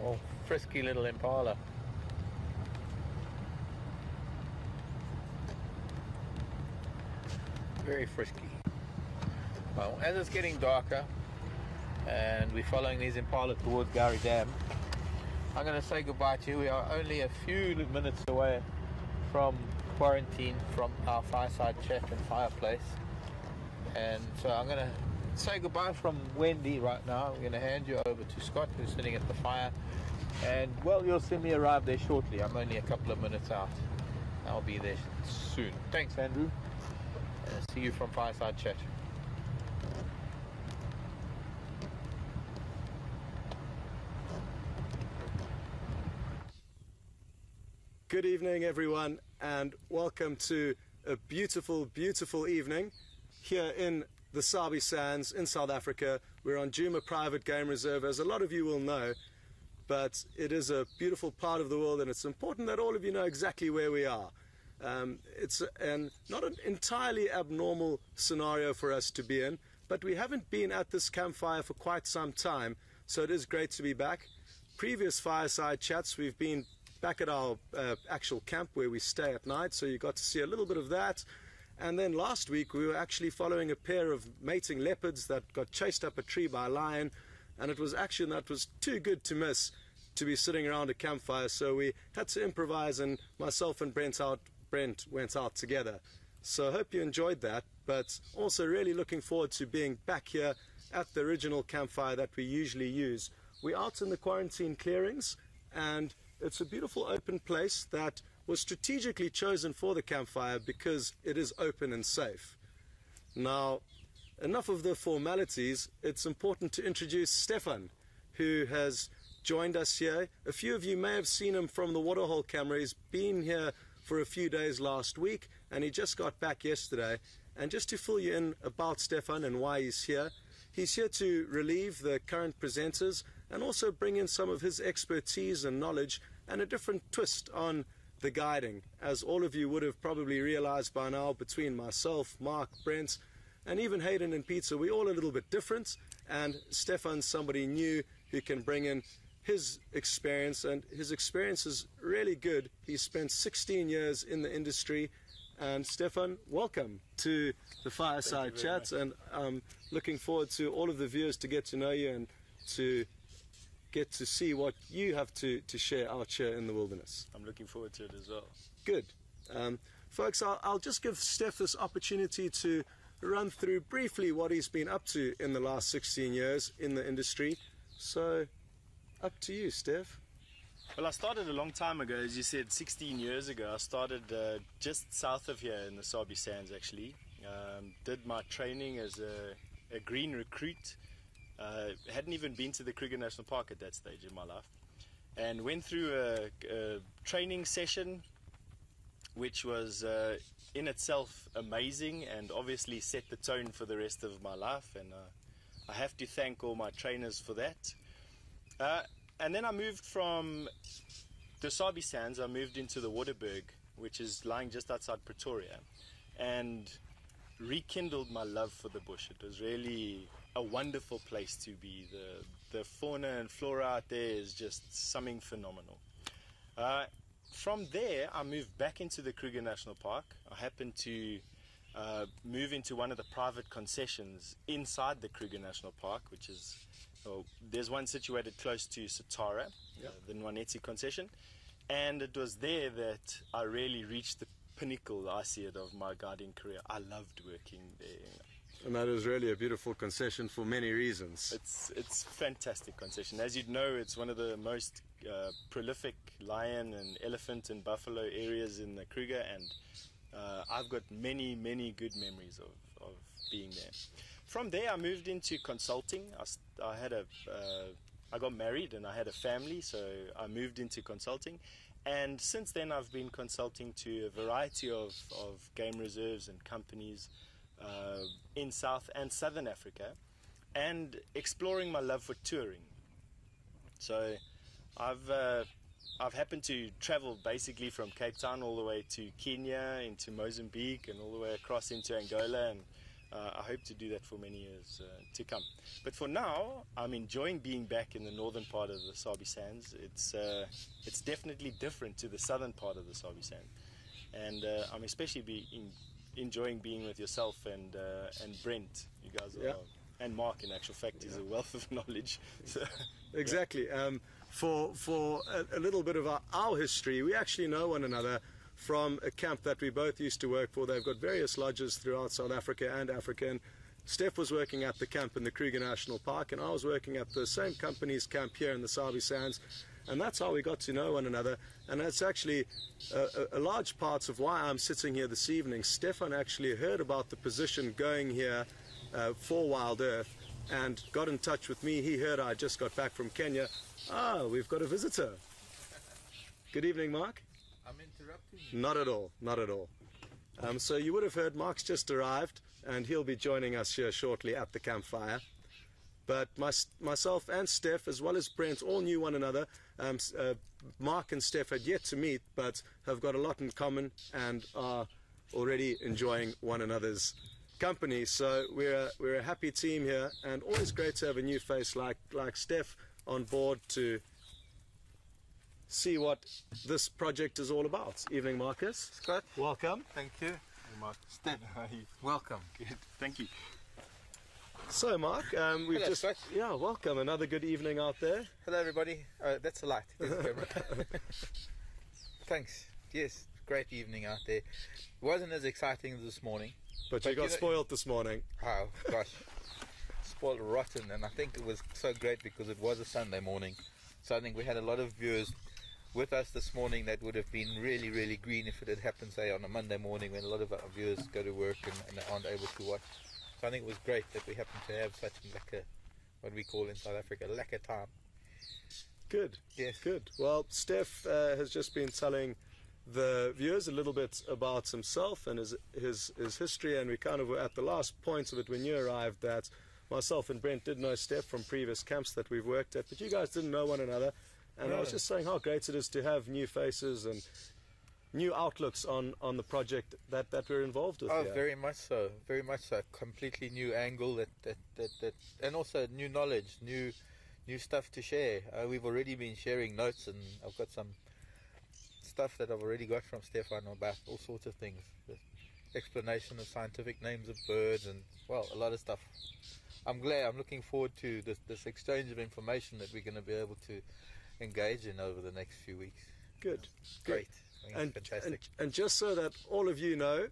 Oh, frisky little impala. Very frisky. Well, as it's getting darker and we're following these impala towards Gowrie Dam, I'm going to say goodbye to you. We are only a few minutes away from quarantine, from our fireside chat and fireplace, and so I'm going to say goodbye from Wendy right now. I'm going to hand you over to Scott, who's sitting at the fire, and well, you'll see me arrive there shortly. I'm only a couple of minutes out. I'll be there soon. Thanks, Andrew. See you from Fireside Chat. Good evening, everyone, and welcome to a beautiful, beautiful evening here in the Sabi Sands in South Africa. We're on Djuma Private Game Reserve, as a lot of you will know, but it is a beautiful part of the world, and it's important that all of you know exactly where we are. It's not an entirely abnormal scenario for us to be in, but we haven't been at this campfire for quite some time, so it is great to be back. Previous fireside chats, we've been back at our actual camp where we stay at night, so you got to see a little bit of that. And then last week we were actually following a pair of mating leopards that got chased up a tree by a lion, and it was action that was too good to miss to be sitting around a campfire, so we had to improvise, and myself and Brent went out together. So I hope you enjoyed that, but also really looking forward to being back here at the original campfire that we usually use. We're out in the quarantine clearings, and it's a beautiful open place that was strategically chosen for the campfire because it is open and safe. Now, enough of the formalities. It's important to introduce Stefan, who has joined us here. A few of you may have seen him from the waterhole camera. He's been here for a few days last week, and he just got back yesterday. And just to fill you in about Stefan and why he's here to relieve the current presenters and also bring in some of his expertise and knowledge and a different twist on the guiding. As all of you would have probably realized by now, between myself, Marc, Brent, and even Hayden and Peter, we're all a little bit different, and Stefan's somebody new who can bring in his experience, and his experience is really good. He spent 16 years in the industry. And Stefan, welcome to the Fireside Chats, and I'm looking forward to all of the viewers to get to know you and to get to see what you have to share out here in the wilderness. I'm looking forward to it as well. Good. Folks, I'll just give Steph this opportunity to run through briefly what he's been up to in the last 16 years in the industry. So, up to you, Steph. Well, I started a long time ago, as you said, 16 years ago. I started just south of here in the Sabi Sands, actually. Did my training as a green recruit. Hadn't even been to the Kruger National Park at that stage in my life. And went through a training session, which was in itself amazing and obviously set the tone for the rest of my life. And I have to thank all my trainers for that. And then I moved from the Sabi Sands, I moved into the Waterberg, which is lying just outside Pretoria, and rekindled my love for the bush. It was really a wonderful place to be. The fauna and flora out there is just something phenomenal. From there, I moved back into the Kruger National Park. I happened to move into one of the private concessions inside the Kruger National Park, which is... Well, there's one situated close to Satara, the Nwanetsi concession, and it was there that I really reached the pinnacle, I see it, of my guiding career. I loved working there. And that is really a beautiful concession for many reasons. It's a fantastic concession. As you'd know, it's one of the most prolific lion and elephant and buffalo areas in the Kruger, and I've got many, many good memories of being there. From there, I moved into consulting. I got married and I had a family, so I moved into consulting. And since then, I've been consulting to a variety of game reserves and companies in South and Southern Africa, and exploring my love for touring. So I've happened to travel basically from Cape Town all the way to Kenya, into Mozambique, and all the way across into Angola, and I hope to do that for many years to come. But for now, I'm enjoying being back in the northern part of the Sabi Sands. It's definitely different to the southern part of the Sabi Sand, and I'm especially enjoying being with yourself and Brent. You guys are, and Marc. In actual fact, is a wealth of knowledge. So, exactly. For a little bit of our history, we actually know one another from a camp that we both used to work for. They've got various lodges throughout South Africa and Africa. And Steph was working at the camp in the Kruger National Park, and I was working at the same company's camp here in the Sabi Sands. And that's how we got to know one another. And that's actually a large part of why I'm sitting here this evening. Stefan actually heard about the position going here for Wild Earth and got in touch with me. He heard I just got back from Kenya. We've got a visitor. Good evening, Marc. I'm interrupting you. Not at all, not at all. So you would have heard Marc's just arrived, and he'll be joining us here shortly at the campfire. But myself and Steph, as well as Brent, all knew one another. Marc and Steph had yet to meet, but have got a lot in common and are already enjoying one another's company. So we're a happy team here, and always great to have a new face like Steph on board to see what this project is all about. Evening, Marcus. Scott. Welcome. Thank you. Hey, Marc. Steph. How are you? Welcome. Good. Thank you. So, Marc, we've Hello, just Scott. welcome. Another good evening out there. Hello, everybody. That's a light. There's a camera. Thanks. Yes, great evening out there. It wasn't as exciting as this morning. But you got spoiled this morning. Oh, gosh. Spoiled rotten. And I think it was so great because it was a Sunday morning. So I think we had a lot of viewers with us this morning that would have been really, really green if it had happened, say, on a Monday morning when a lot of our viewers go to work and aren't able to watch. So I think it was great that we happened to have such what we call in South Africa, lekker time. Good. Yes. Good. Well, Steph has just been telling the viewers a little bit about himself and his history, and we kind of were at the last point of it when you arrived that myself and Brent did know Steph from previous camps that we've worked at, but you guys didn't know one another. And I was just saying how great it is to have new faces and new outlooks on the project that we're involved with. Oh, here. very much so. Very much so. Completely new angle that and also new knowledge, new stuff to share. We've already been sharing notes, and I've got some stuff that I've already got from Stefan about all sorts of things. The explanation of scientific names of birds and, well, a lot of stuff. I'm looking forward to this exchange of information that we're going to be able to engage in over the next few weeks. Good. Great. Fantastic. And just so that all of you know,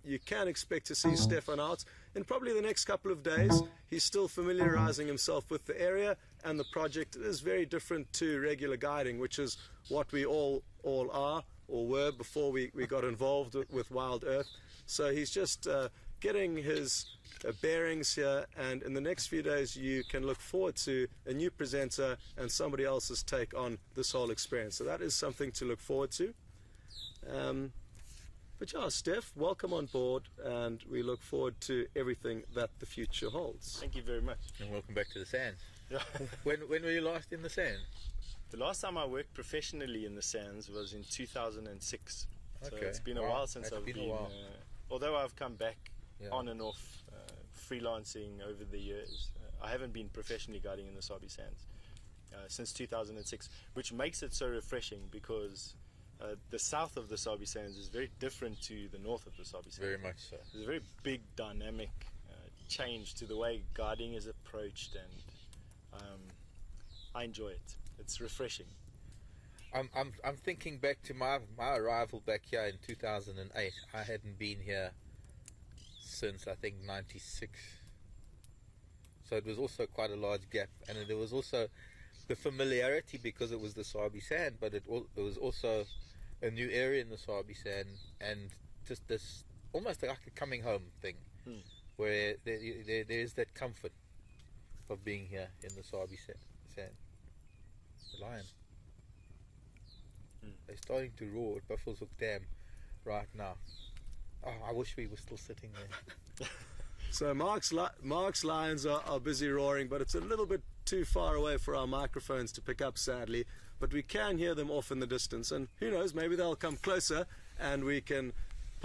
you can expect to see Stefan out in probably the next couple of days. He's still familiarizing himself with the area and the project. It is very different to regular guiding, which is what we all are or were before we got involved with Wild Earth. So he's just getting his bearings here, and in the next few days you can look forward to a new presenter and somebody else's take on this whole experience. So that is something to look forward to. But yeah, Steph, welcome on board, and we look forward to everything that the future holds. Thank you very much. And welcome back to the sands. Yeah. When were you last in the sand? The last time I worked professionally in the sands was in 2006. So Okay. it's been a Wow, while since that's I've been a been, while. although I've come back Yeah. on and off freelancing over the years. I haven't been professionally guiding in the Sabi Sands since 2006, which makes it so refreshing because the south of the Sabi Sands is very different to the north of the Sabi Sands. Very much so. There's a very big dynamic change to the way guiding is approached, and I enjoy it. It's refreshing. I'm thinking back to my arrival back here in 2008. I hadn't been here since I think 96. So it was also quite a large gap, and there was also the familiarity because it was the Sabi Sand, but it was also a new area in the Sabi Sand, and just this almost like a coming home thing, where there is that comfort of being here in the Sabi Sand. The lion. They're starting to roar at Buffelshoek Dam right now. Oh, I wish we were still sitting there. So Marc's lions are busy roaring, but it's a little bit too far away for our microphones to pick up, sadly. But we can hear them off in the distance, and who knows, maybe they'll come closer and we can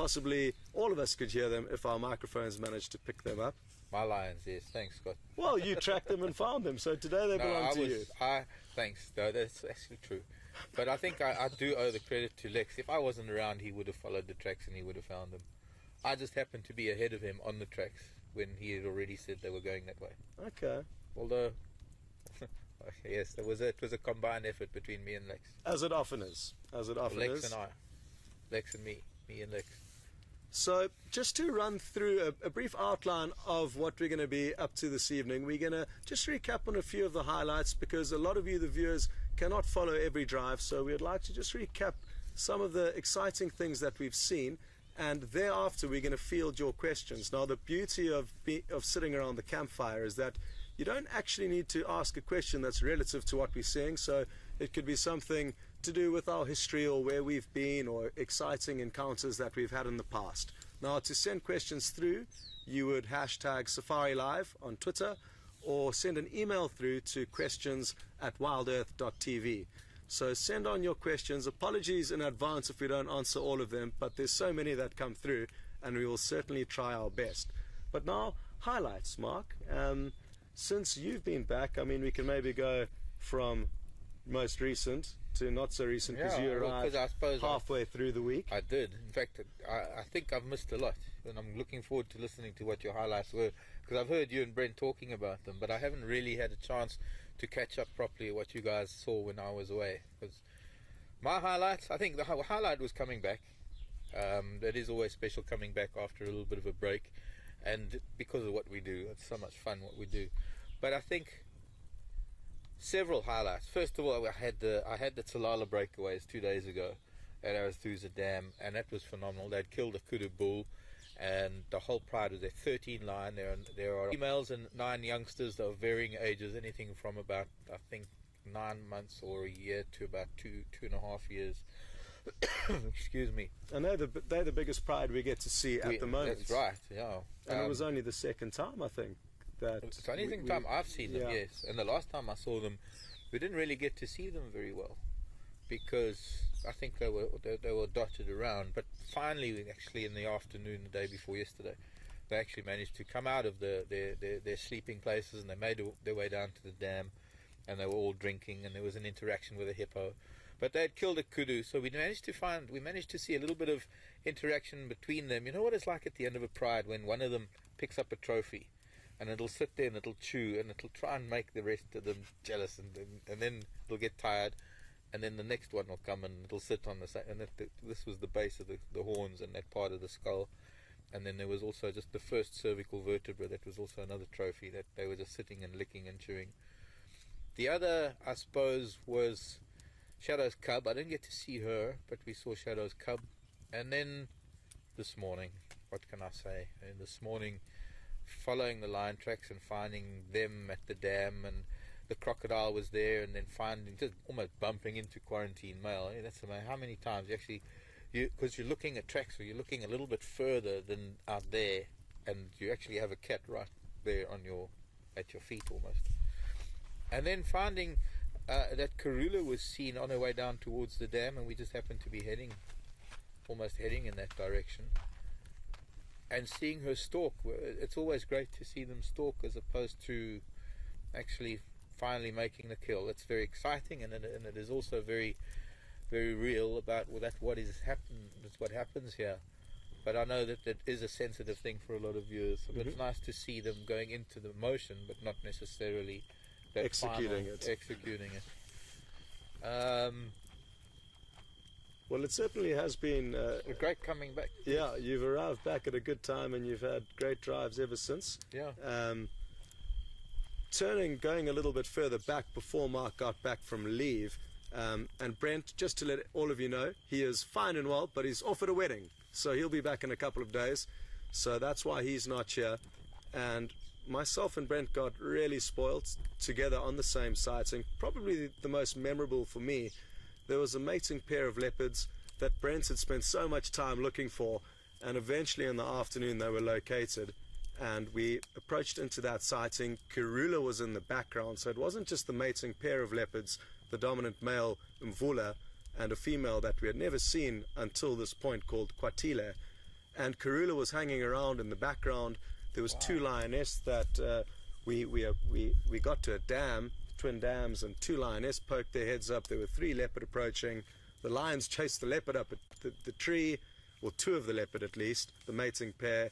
possibly all of us could hear them if our microphones managed to pick them up. My lions, yes. Thanks, Scott. Well, you tracked them and found them, so today they belong to you. Thanks. No, that's actually true. But I think I do owe the credit to Lex. If I wasn't around, he would have followed the tracks and he would have found them. I just happened to be ahead of him on the tracks when he had already said they were going that way. Okay. Although, yes, it was a combined effort between me and Lex. As it often is. Lex and I. Lex and me. Me and Lex. So, just to run through a brief outline of what we're going to be up to this evening, we're going to just recap on a few of the highlights because a lot of you, the viewers, cannot follow every drive. So, we'd like to just recap some of the exciting things that we've seen, and thereafter we're going to field your questions. Now, the beauty of sitting around the campfire is that you don't actually need to ask a question that's relative to what we're seeing. So, it could be something to do with our history or where we've been or exciting encounters that we've had in the past. Now, to send questions through, you would hashtag Safari Live on Twitter or send an email through to questions@wildearth.tv. So send on your questions. Apologies in advance if we don't answer all of them, but there's so many that come through and we will certainly try our best. But now, highlights, Mark. Since you've been back, I mean, we can maybe go from most recent to not so recent because you arrived halfway through the week. I did. In fact, I think I've missed a lot, and I'm looking forward to listening to what your highlights were because I've heard you and Brent talking about them, but I haven't really had a chance to catch up properly what you guys saw when I was away. Because my highlights, I think the highlight was coming back. It is always special coming back after a little bit of a break, and because of what we do, it's so much fun what we do. But I think several highlights. First of all, I had the Tsalala breakaways 2 days ago at Arathusa Dam, and that was phenomenal. They'd killed a kudu bull, and the whole pride was a 13 lion. There are females and 9 youngsters of varying ages, anything from about, I think, 9 months or a year to about 2.5 years. Excuse me. And they're the biggest pride we get to see at the moment. That's right, yeah. And it was only the second time, I think. It's the only time I've seen them, yes. And the last time I saw them, we didn't really get to see them very well because I think they were dotted around. But finally, actually, in the afternoon, the day before yesterday, they actually managed to come out of their sleeping places and they made their way down to the dam, and they were all drinking, and there was an interaction with a hippo. But they had killed a kudu, so we managed to see a little bit of interaction between them. You know what it's like at the end of a pride when one of them picks up a trophy, and it'll sit there and it'll chew and it'll try and make the rest of them jealous, and then it'll get tired, and then the next one will come and it'll sit on the same. And this was the base of the horns and that part of the skull, and then there was also just the first cervical vertebra. That was also another trophy that they were just sitting and licking and chewing. The other, I suppose, was Shadow's cub. I didn't get to see her, but we saw Shadow's cub. And then this morning, what can I say? And this morning, following the lion tracks and finding them at the dam, and the crocodile was there, and then finding, just almost bumping into quarantine male. That's amazing. How many times you actually, because you're looking at tracks, or you're looking a little bit further than out there, and you actually have a cat right there at your feet almost. And then finding that Karula was seen on her way down towards the dam, and we just happened to be almost heading in that direction. And seeing her stalk, it's always great to see them stalk as opposed to actually finally making the kill. It's very exciting, and it is also very, very real about what happens here. But I know that it is a sensitive thing for a lot of viewers. But it's nice to see them going into the motion, but not necessarily executing it. Well, it certainly has been a great coming back. Yeah, you've arrived back at a good time, and you've had great drives ever since. Yeah. Going a little bit further back before Mark got back from leave, and Brent, just to let all of you know, he is fine and well, but he's off at a wedding, so he'll be back in a couple of days. So that's why he's not here. And myself and Brent got really spoiled together on the same sighting. Probably the most memorable for me, there was a mating pair of leopards that Brent had spent so much time looking for, and eventually in the afternoon they were located, and we approached into that sighting. Karula was in the background, so it wasn't just the mating pair of leopards, the dominant male Mvula and a female that we had never seen until this point called Kwatile. and Karula was hanging around in the background. There was two lioness that we got to a dam, twin dams, and two lioness poked their heads up. There were 3 leopard approaching. The lions chased the leopard up at the tree, or 2 of the leopard at least, the mating pair.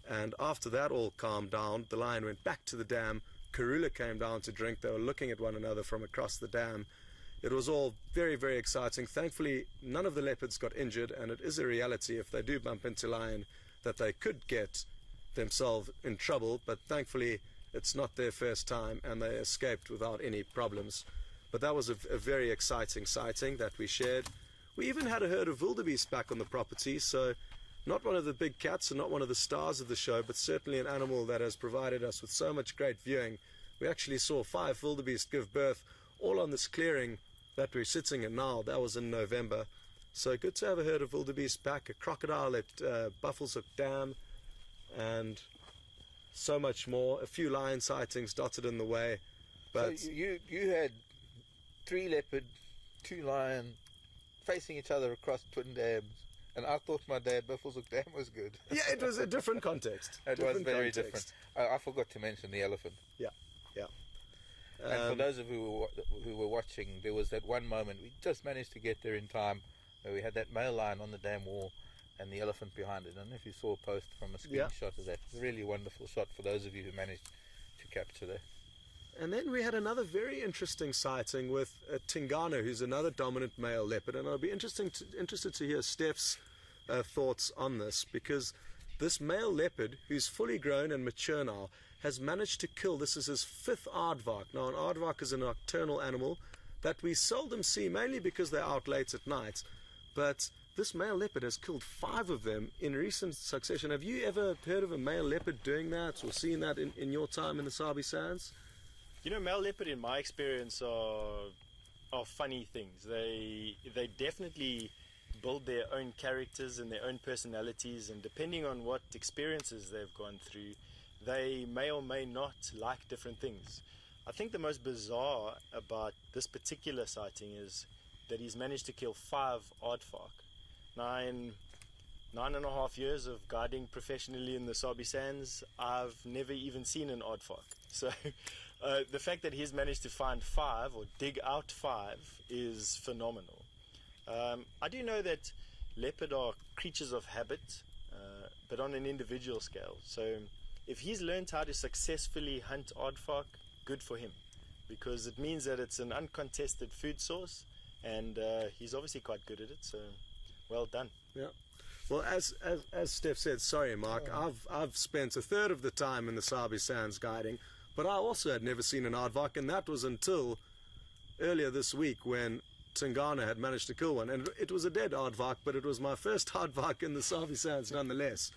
And after that all calmed down, the lion went back to the dam. Karula came down to drink. They were looking at one another from across the dam. It was all very, very exciting. Thankfully, none of the leopards got injured, and it is a reality if they do bump into lion that they could get themselves in trouble, but thankfully it's not their first time and they escaped without any problems. But that was a very exciting sighting that we shared. We even had a herd of wildebeest back on the property, so not one of the big cats and not one of the stars of the show, but certainly an animal that has provided us with so much great viewing. We actually saw 5 wildebeest give birth all on this clearing that we're sitting in now. That was in November. So good to have a herd of wildebeest back, a crocodile at Buffelshoek Dam, and so much more. A few lion sightings dotted in the way. But so you had 3 leopard, 2 lion facing each other across twin dams, and I thought my day at Buffelshoek Dam was good. yeah, it was a different context. It was very different. I forgot to mention the elephant. Yeah. And for those of you who were watching, there was that one moment we just managed to get there in time, where we had that male lion on the dam wall and the elephant behind it. I don't know if you saw a post from a screenshot of that. It's a really wonderful shot for those of you who managed to capture that. And then we had another very interesting sighting with Tingana, who's another dominant male leopard. And I'll be interested to hear Steph's thoughts on this, because this male leopard, who's fully grown and mature now, has managed to kill, this is his 5th aardvark. Now, an aardvark is a nocturnal animal that we seldom see, mainly because they're out late at night. But this male leopard has killed 5 of them in recent succession. Have you ever heard of a male leopard doing that, or seen that in your time in the Sabi Sands? You know, male leopard, in my experience, are funny things. They definitely build their own characters and their own personalities, and depending on what experiences they've gone through, they may or may not like different things. I think the most bizarre about this particular sighting is that he's managed to kill 5 aardvark. Now, in 9.5 years of guiding professionally in the Sabi Sands, I've never even seen an aardvark. So the fact that he's managed to find 5 or dig out 5 is phenomenal. I do know that leopard are creatures of habit, but on an individual scale. So if he's learned how to successfully hunt aardvark, good for him, because it means that it's an uncontested food source, and he's obviously quite good at it, so well done. Yeah. Well, as Steph said, sorry Mark, I've spent a third of the time in the Sabi Sands guiding, but I also had never seen an aardvark, and that was until earlier this week when Tingana had managed to kill one, and it was a dead aardvark, but it was my first aardvark in the Sabi Sands nonetheless.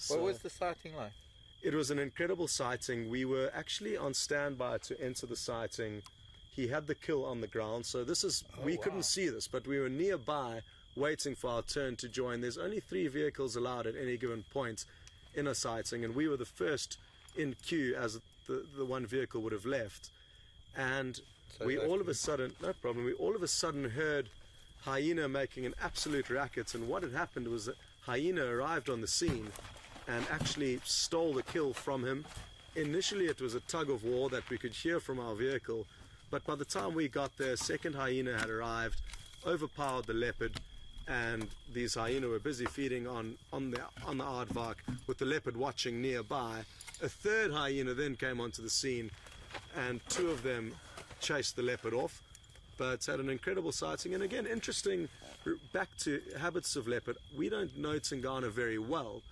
What was the sighting like? It was an incredible sighting. We were actually on standby to enter the sighting. He had the kill on the ground, so this is we couldn't see this, but we were nearby waiting for our turn to join. There's only 3 vehicles allowed at any given point in a sighting, and we were the first in queue as the one vehicle would have left. And So we all of a sudden, no problem, we all of a sudden heard hyena making an absolute racket, and what had happened was that hyena arrived on the scene and actually stole the kill from him. Initially it was a tug of war that we could hear from our vehicle, but by the time we got there, a second hyena had arrived, overpowered the leopard, and these hyena were busy feeding on the aardvark with the leopard watching nearby. A third hyena then came onto the scene, and 2 of them chased the leopard off, but had an incredible sighting. And again, interesting, back to habits of leopard, we don't know Tingana very well,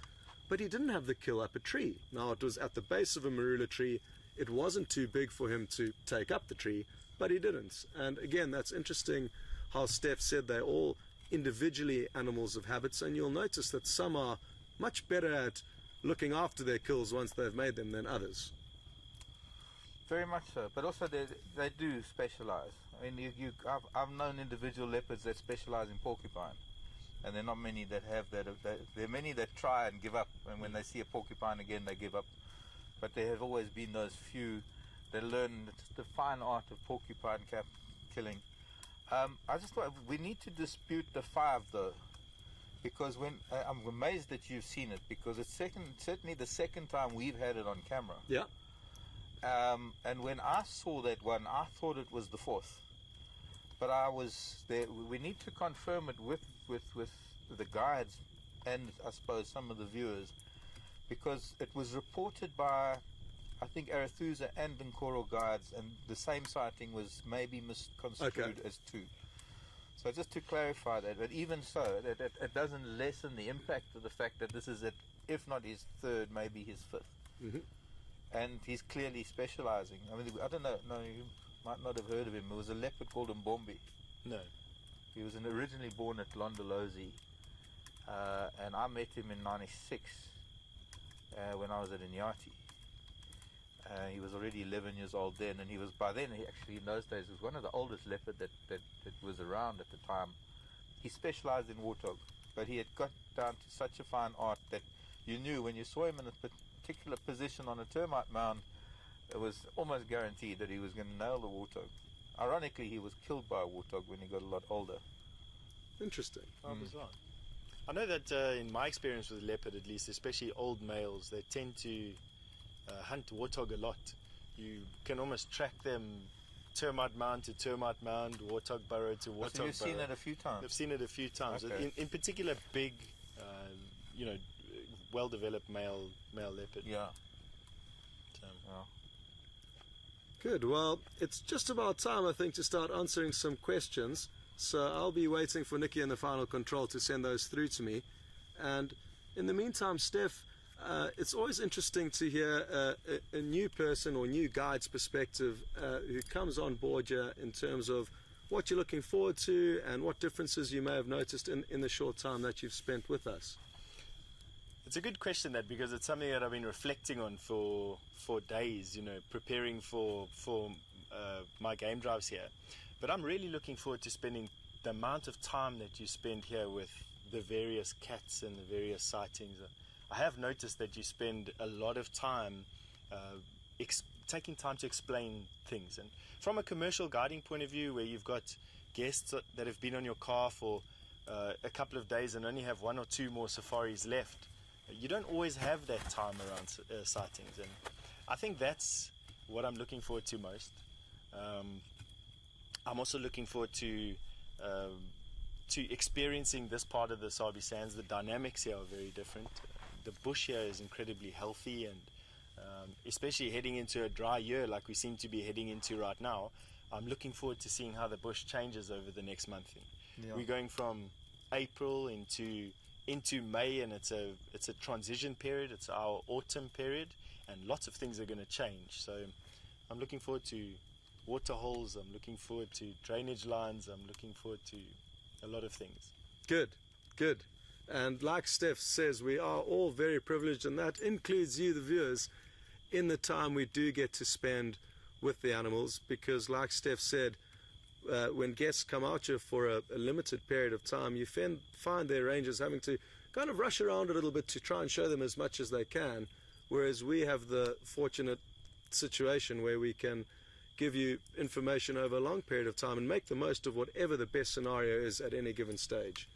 but he didn't have the kill up a tree. Now, it was at the base of a marula tree. It wasn't too big for him to take up the tree, but he didn't. And again, that's interesting how Steph said they're all individually animals of habits, and you'll notice that some are much better at looking after their kills once they've made them than others. Very much so, but also they do specialize. I mean, I've known individual leopards that specialize in porcupine, and there are not many that have that. There are many that try and give up, and when they see a porcupine again, they give up. But there have always been those few that learn the fine art of porcupine killing. I just thought we need to dispute the 5 though. because when I'm amazed that you've seen it, because it's certainly the second time we've had it on camera. Yeah. And when I saw that one, I thought it was the fourth, but I was there. We need to confirm it with the guides and I suppose some of the viewers, because it was reported by I think Arathusa and Nkoro guides, and the same sighting was maybe misconstrued as two. So just to clarify that, but even so, it doesn't lessen the impact of the fact that this is it, if not his third, maybe his fifth. Mm-hmm. And he's clearly specializing. I mean, I don't know, no, you might not have heard of him. There was a leopard called Mbombi. No. He was originally born at Londolozi, and I met him in '96 when I was at Inyati. He was already 11 years old then, and he was by then, he actually in those days was one of the oldest leopard that was around at the time. He specialized in warthog, but he had got down to such a fine art that you knew when you saw him in a particular position on a termite mound, it was almost guaranteed that he was going to nail the warthog. Ironically, he was killed by a warthog when he got a lot older. Interesting. Oh, bizarre. I know that in my experience with leopard, at least, especially old males, they tend to hunt warthog a lot. You can almost track them termite mound to termite mound, warthog burrow to warthog burrow. So you've seen it a few times? I've seen it a few times. Okay. In particular, big, well-developed male leopard. Yeah. So. Yeah. Good. Well, it's just about time, I think, to start answering some questions. So I'll be waiting for Nikki and the final control to send those through to me. And in the meantime, Steph, it's always interesting to hear a new person or new guide's perspective who comes on board here in terms of what you're looking forward to and what differences you may have noticed in the short time that you've spent with us. It's a good question, that, because it's something that I've been reflecting on for days, preparing for my game drives here. But I'm really looking forward to spending the amount of time that you spend here with the various cats and the various sightings. I have noticed that you spend a lot of time taking time to explain things. And from a commercial guiding point of view, where you've got guests that have been on your car for a couple of days and only have one or two more safaris left, you don't always have that time around sightings. And I think that's what I'm looking forward to most. I'm also looking forward to experiencing this part of the Sabi Sands. The dynamics here are very different. The bush here is incredibly healthy, and especially heading into a dry year like we seem to be heading into right now, I'm looking forward to seeing how the bush changes over the next month. Yeah. We're going from April into May, and it's a transition period. It's our autumn period, and lots of things are going to change. So I'm looking forward to water holes, I'm looking forward to drainage lines, I'm looking forward to a lot of things. Good. And like Steph says, we are all very privileged, and that includes you, the viewers, in the time we do get to spend with the animals, because like Steph said, when guests come out here for a limited period of time, you find their rangers having to kind of rush around a little bit to try and show them as much as they can, whereas we have the fortunate situation where we can give you information over a long period of time and make the most of whatever the best scenario is at any given stage.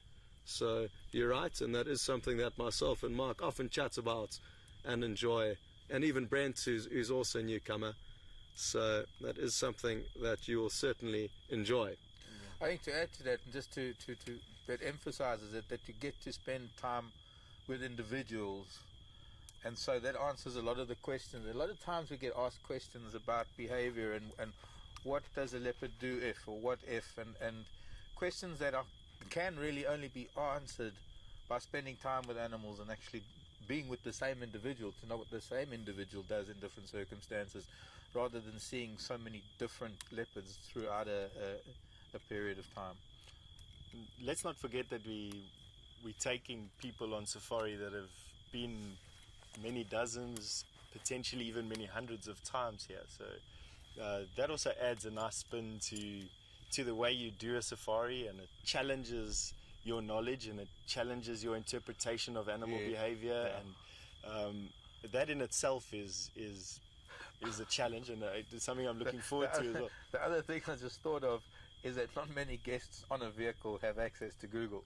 So you're right, and that is something that myself and Marc often chat about and enjoy, and even Brent, who's also a newcomer. So that is something that you will certainly enjoy. I think to add to that, and just to that emphasizes it, that you get to spend time with individuals, and so that answers a lot of the questions. A lot of times we get asked questions about behavior and what does a leopard do if, or what if, and questions that can really only be answered by spending time with animals and actually being with the same individual, to know what the same individual does in different circumstances, rather than seeing so many different leopards throughout a period of time. Let's not forget that we're taking people on safari that have been many dozens, potentially even many hundreds of times here. So that also adds a nice spin to the way you do a safari, and it challenges your knowledge and it challenges your interpretation of animal behavior, and that in itself is a challenge, and it's something I'm looking forward to as well. The other thing I just thought of is that not many guests on a vehicle have access to Google.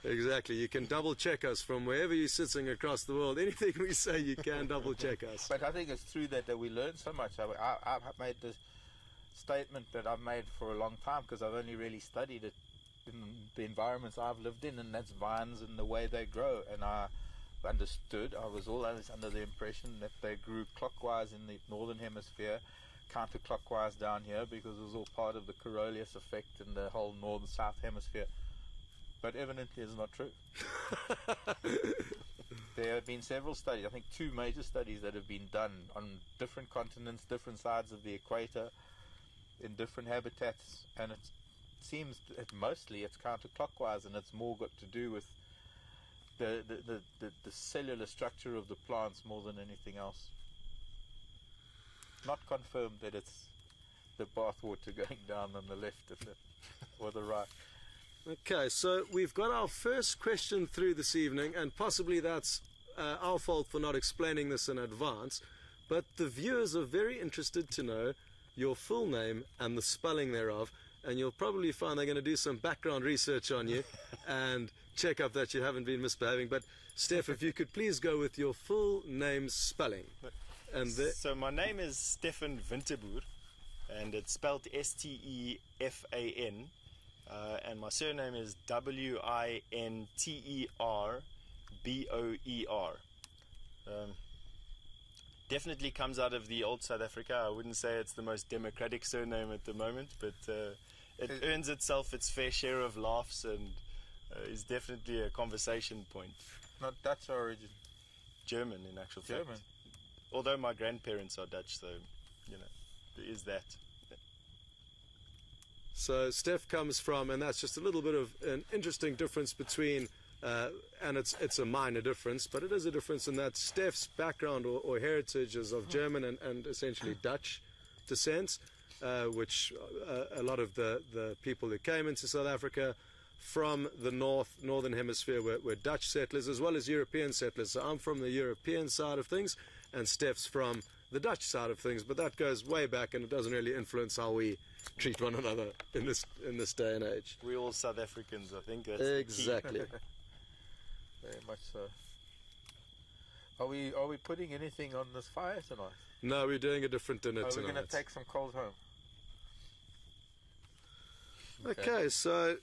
Exactly. You can double check us from wherever you're sitting across the world. Anything we say, you can double check us. But I think it's through that we learn so much. I've made this statement that I've made for a long time because I've only really studied it in the environments I've lived in, and that's vines and the way they grow. And I understood, I was always under the impression that they grew clockwise in the northern hemisphere, counterclockwise down here, because it was all part of the Coriolis effect in the whole north-south hemisphere. But evidently it's not true. There have been several studies, I think 2 major studies that have been done on different continents, different sides of the equator, in different habitats, and it seems that mostly it's counterclockwise, and it's more got to do with the cellular structure of the plants more than anything else. Not confirmed that it's the bathwater going down on the left or the right. Okay, so we've got our first question through this evening, and possibly that's our fault for not explaining this in advance, but the viewers are very interested to know your full name and the spelling thereof, and you'll probably find they're going to do some background research on you and check up that you haven't been misbehaving. But Steph, if you could please go with your full name's spelling. And so my name is Stefan Winterboer, and it's spelled Stefan, and my surname is Winterboer. Definitely comes out of the old South Africa. I wouldn't say it's the most democratic surname at the moment, but it earns itself its fair share of laughs, and is definitely a conversation point. Not Dutch origin. German, in actual fact. German. Although my grandparents are Dutch, so, there is that. So Steph comes from, and that's just a little bit of an interesting difference between, and it's a minor difference, but it is a difference in that Steph's background or heritage is of German and essentially Dutch descent, which a lot of the people who came into South Africa from the northern hemisphere were Dutch settlers as well as European settlers. So I'm from the European side of things, and Steph's from the Dutch side of things, but that goes way back, and it doesn't really influence how we treat one another in this day and age. We're all South Africans, I think. That's exactly. Very much so. Are we putting anything on this fire tonight? No, we're doing a different dinner tonight. We're going to take some coals home. Okay, so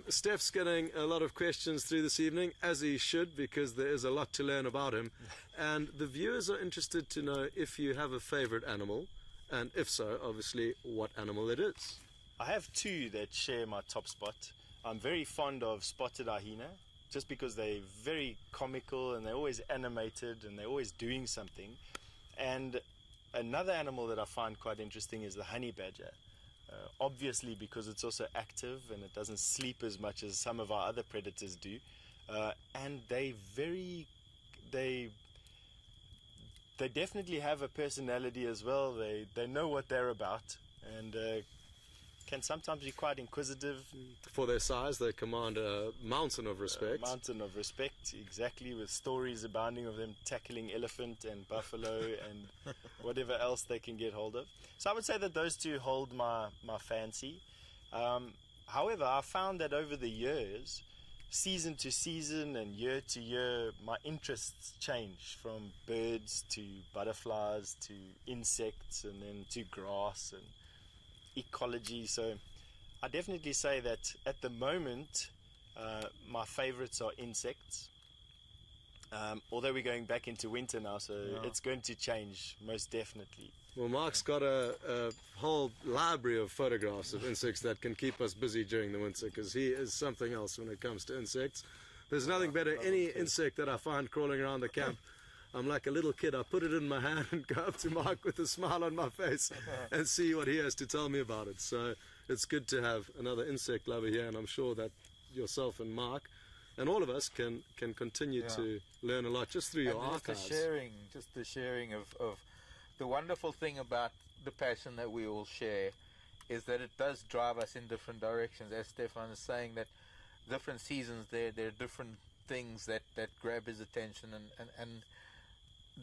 Steph's getting a lot of questions through this evening, as he should, because there is a lot to learn about him. And the viewers are interested to know if you have a favorite animal, and if so, obviously, what animal it is. I have 2 that share my top spot. I'm very fond of spotted hyena, just because they're very comical and they're always animated and they're always doing something. And another animal that I find quite interesting is the honey badger. Obviously because it's also active and it doesn't sleep as much as some of our other predators do. And they definitely have a personality as well. They know what they're about, and can sometimes be quite inquisitive. For their size, they command a mountain of respect. A mountain of respect, exactly, with stories abounding of them tackling elephant and buffalo and whatever else they can get hold of. So I would say that those 2 hold my fancy. However, I found that over the years, season to season and year to year, my interests change from birds to butterflies to insects and then to grass and ecology. So I definitely say that at the moment my favorites are insects, although we're going back into winter now, so it's going to change most definitely. Well, Marc's got a whole library of photographs of insects that can keep us busy during the winter, because he is something else when it comes to insects. There's nothing better. Any insect that I find crawling around the camp, I'm like a little kid. I put it in my hand and go up to Marc with a smile on my face and see what he has to tell me about it. So it's good to have another insect lover here, and I'm sure that yourself and Marc and all of us can continue to learn a lot just through your archives. Just the sharing of the wonderful thing about the passion that we all share is that it does drive us in different directions. As Stefan is saying, that different seasons there are different things that grab his attention, and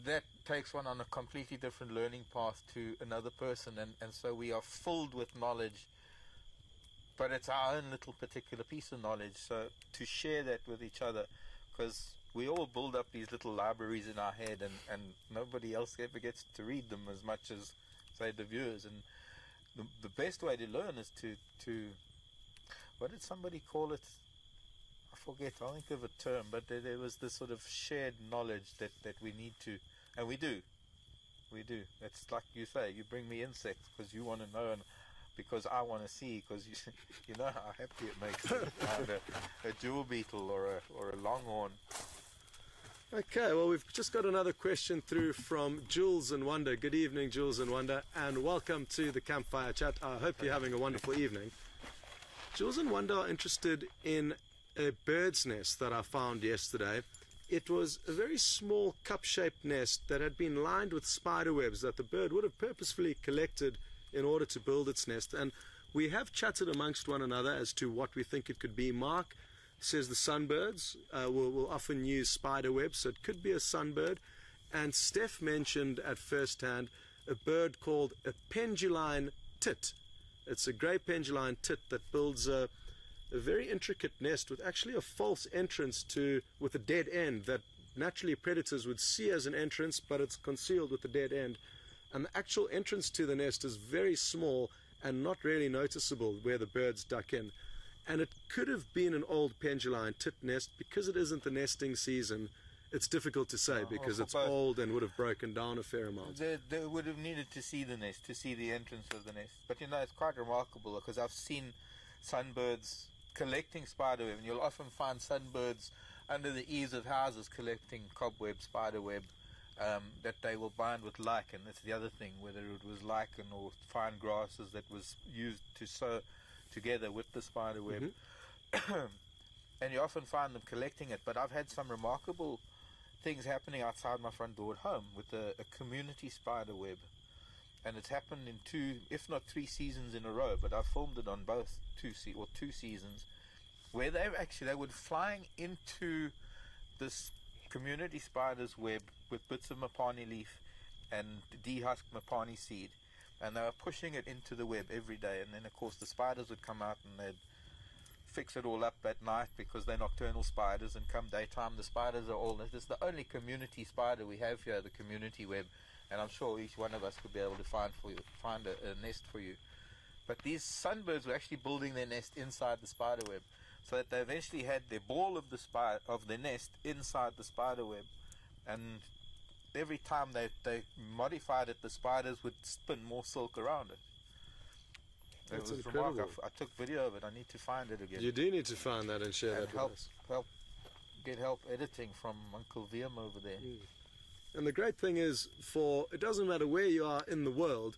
that takes one on a completely different learning path to another person, and so we are filled with knowledge, but it's our own little particular piece of knowledge. So to share that with each other, because we all build up these little libraries in our head, and nobody else ever gets to read them as much as, say, the viewers. And the best way to learn is to what did somebody call it? I forget, I'll think of a term, but there was this sort of shared knowledge that we need to, and we do. It's like you say, you bring me insects because you want to know, and because I want to see, because you know how happy it makes me to find a jewel beetle or a longhorn. Okay, well, we've just got another question through from Jules and Wonder. Good evening, Jules and Wonder, and welcome to the Campfire Chat. I hope you're having a wonderful evening. Jules and Wonder are interested in a bird's nest that I found yesterday. It was a very small cup-shaped nest that had been lined with spider webs that the bird would have purposefully collected in order to build its nest. And we have chatted amongst one another as to what we think it could be. Marc says the sunbirds will often use spider webs, so it could be a sunbird. And Steph mentioned at first hand a bird called a penduline tit. It's a grey penduline tit that builds a very intricate nest with actually a false entrance with a dead end that naturally predators would see as an entrance, but it's concealed with a dead end. And the actual entrance to the nest is very small and not really noticeable where the birds duck in. And it could have been an old penduline tit nest. Because it isn't the nesting season, it's difficult to say because it's old and would have broken down a fair amount. They would have needed to see the nest, to see the entrance of the nest. But you know, it's quite remarkable because I've seen sunbirds collecting spiderweb, and you'll often find sunbirds under the eaves of houses collecting cobweb, spiderweb, that they will bind with lichen. That's the other thing, whether it was lichen or fine grasses that was used to sew together with the spiderweb. And you often find them collecting it. But I've had some remarkable things happening outside my front door at home with a community spiderweb. And it's happened in 2, if not 3 seasons in a row, but I've filmed it on both 2 seasons, where they were flying into this community spider's web with bits of mapani leaf and dehusked mapani seed, and they were pushing it into the web every day. And then of course the spiders would come out and they'd fix it all up at night because they're nocturnal spiders, and come daytime the spiders are all. This is the only community spider we have here, the community web, and I'm sure each one of us could be able to find a nest for you. But these sunbirds were actually building their nest inside the spider web, so that they eventually had their ball of the nest inside the spider web, and every time they modified it, the spiders would spin more silk around it. That's it was incredible. remarkable. I took video of it. I need to find it again. You do need to find that and share that with us. Get help editing from Uncle Viam over there. And the great thing is, it doesn't matter where you are in the world,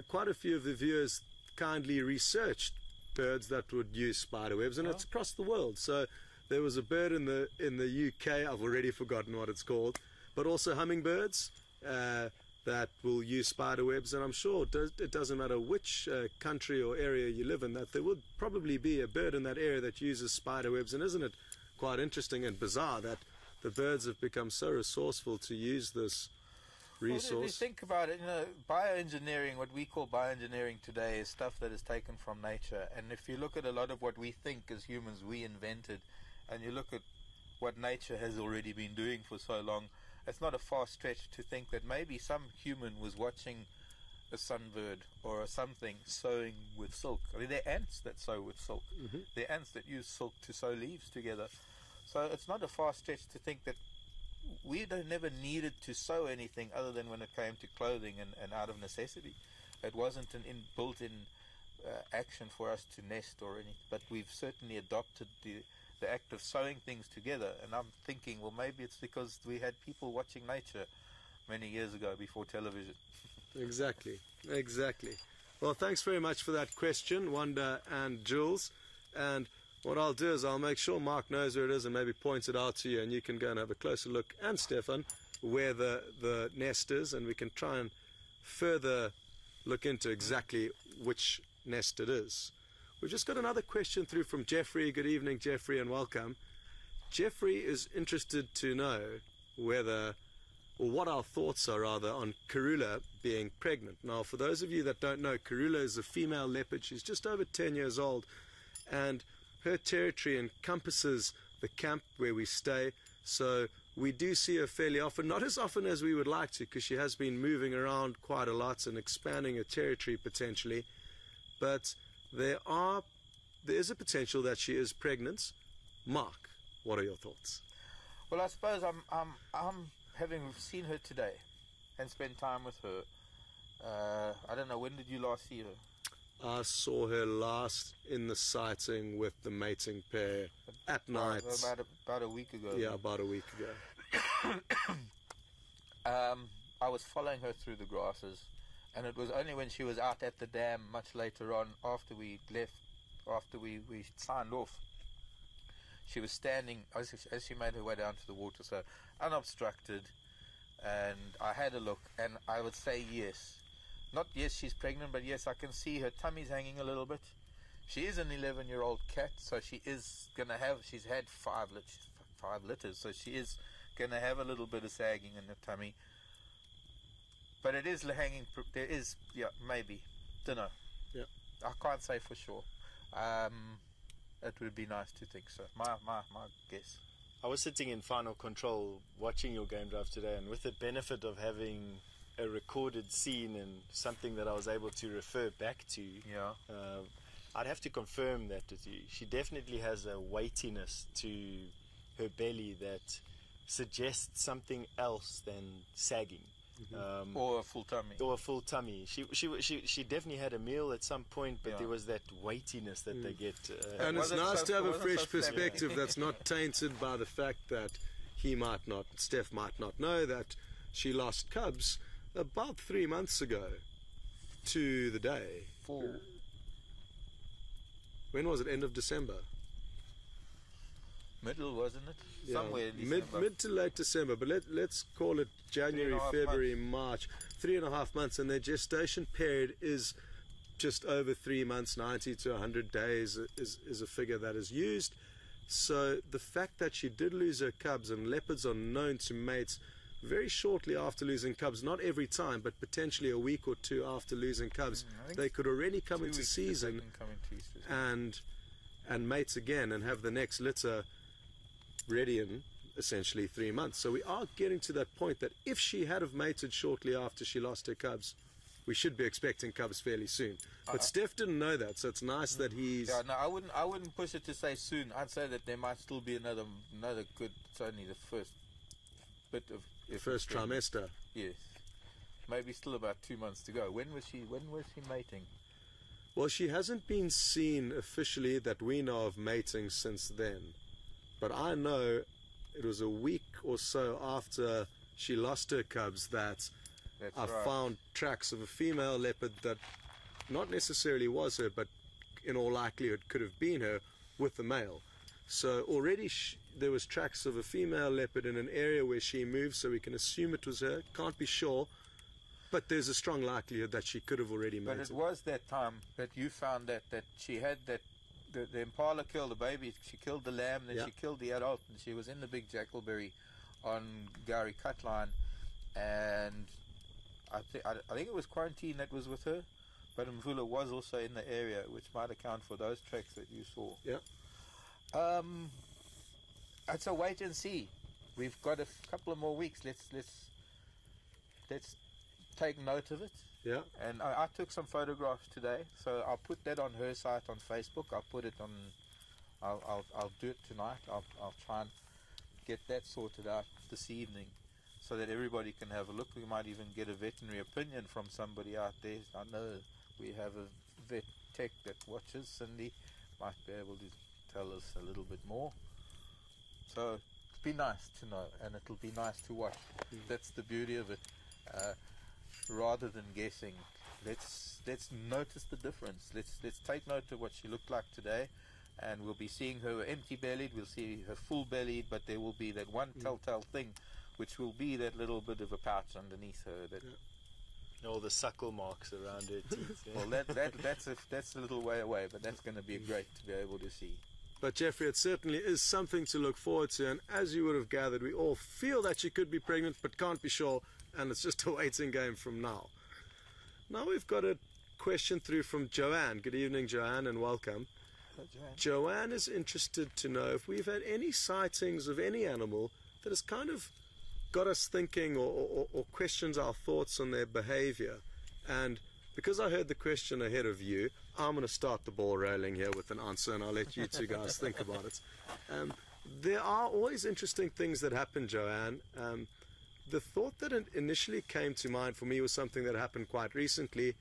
quite a few of the viewers kindly researched birds that would use spider webs, and it's across the world. So there was a bird in the UK, I've already forgotten what it's called, but also hummingbirds that will use spider webs. And I'm sure it doesn't matter which country or area you live in, that there would probably be a bird in that area that uses spider webs. And isn't it quite interesting and bizarre that the birds have become so resourceful to use this resource? Well, if you think about it, bioengineering, what we call bioengineering today, is stuff that is taken from nature. And if you look at a lot of what we think as humans we invented, and you look at what nature has already been doing for so long, it's not a far stretch to think that maybe some human was watching a sunbird or something sewing with silk. I mean, they're ants that sew with silk. They're ants that use silk to sew leaves together. So it's not a far stretch to think that we never needed to sew anything other than when it came to clothing and out of necessity. It wasn't an built-in action for us to nest or anything, but we've certainly adopted the act of sewing things together. And I'm thinking, well, maybe it's because we had people watching nature many years ago before television. Exactly. Well, thanks very much for that question, Wanda and Jules. And what I'll do is I'll make sure Marc knows where it is and maybe point it out to you, and you can go and have a closer look, and Stefan, where the nest is, and we can try and further look into exactly which nest it is. We've just got another question through from Jeffrey. Good evening, Jeffrey, and welcome. Jeffrey is interested to know whether or what our thoughts are rather, on Karula being pregnant. Now, for those of you that don't know, Karula is a female leopard. She's just over 10 years old, and her territory encompasses the camp where we stay. So we do see her fairly often, not as often as we would like to, because she has been moving around quite a lot and expanding her territory potentially. But there is a potential that she is pregnant. Mark, what are your thoughts? Well, I suppose I'm having seen her today and spent time with her. I don't know, when did you last see her? I saw her last in the sighting with the mating pair at night. About a week ago. Yeah, about a week ago. I was following her through the grasses, and it was only when she was out at the dam much later on, after we left, after we signed off. She was standing as she made her way down to the water, so unobstructed, and I had a look, and I would say yes. Not yes, she's pregnant, but yes, I can see her tummy's hanging a little bit. She is an 11-year-old cat, so she is going to have, she's had 5 litters, so she is going to have a little bit of sagging in the tummy. But it is hanging, there is, yeah, maybe, don't know. Yeah. I can't say for sure. It would be nice to think so. My guess. I was sitting in final control watching your game drive today, and with the benefit of having a recorded scene and something that I was able to refer back to, Yeah. I'd have to confirm that with you. She definitely has a weightiness to her belly that suggests something else than sagging. Or a full tummy. Or a full tummy. She definitely had a meal at some point, but there was that weightiness that they get. And it's nice to have a fresh perspective flammable. that's not tainted by the fact that Steph might not know that she lost cubs about 3 months ago to the day. 4. When was it? End of December? Middle, wasn't it? Yeah, Somewhere in December. mid to late December, but let's call it January, 3.5 February, March. 3.5 months, and their gestation period is just over 3 months. 90 to 100 days is a figure that is used. So the fact that she did lose her cubs, and leopards are known to mate very shortly after losing cubs, not every time, but potentially a week or 2 after losing cubs, they could already come 2 into weeks season they can come into season. and mate again and have the next litter ready in essentially 3 months. So we are getting to that point that if she had have mated shortly after she lost her cubs, we should be expecting cubs fairly soon. But Steph didn't know that, so it's nice that he's... Yeah, no, I wouldn't push it to say soon. I'd say that there might still be another good. It's only the first bit of First trimester. Yes, maybe still about 2 months to go. When was she mating? Well, she hasn't been seen officially that we know of mating since then. But I know it was a week or so after she lost her cubs that I found tracks of a female leopard that not necessarily was her, but in all likelihood could have been her, with the male. So already there was tracks of a female leopard in an area where she moved, so we can assume it was her. Can't be sure, but there's a strong likelihood that she could have already mated. But it was that time that you found that she had that the impala killed the baby. She killed the lamb, then she killed the adult, and she was in the big jackalberry on Gowrie Cutline, and I think it was Quarantine that was with her, but Mvula was also in the area, which might account for those tracks that you saw. Yeah. It's a wait and see. We've got a couple of more weeks. Let's take note of it. Yeah. And I took some photographs today, so I'll put that on her site on Facebook. I'll put it on. I'll do it tonight. I'll try and get that sorted out this evening, so that everybody can have a look. We might even get a veterinary opinion from somebody out there. I know we have a vet tech that watches. Cindy might be able to tell us a little bit more. So it'll be nice to know, and it'll be nice to watch. That's the beauty of it. Rather than guessing, let's notice the difference. Let's take note of what she looked like today, and we'll be seeing her empty-bellied. We'll see her full-bellied, but there will be that one telltale thing, which will be that little bit of a pouch underneath her. That all the suckle marks around her teeth. well, that's a little way away, but that's going to be great to be able to see. But Jeffrey, it certainly is something to look forward to, and as you would have gathered, we all feel that she could be pregnant but can't be sure, and it's just a waiting game from now. Now we've got a question through from Joanne. Good evening, Joanne, and welcome. Hello, Joanne is interested to know if we've had any sightings of any animal that has kind of got us thinking or questions our thoughts on their behavior. And because I heard the question ahead of you, I'm going to start the ball rolling here with an answer, and I'll let you two guys think about it. There are always interesting things that happen, Joanne. The thought that initially came to mind for me was something that happened quite recently.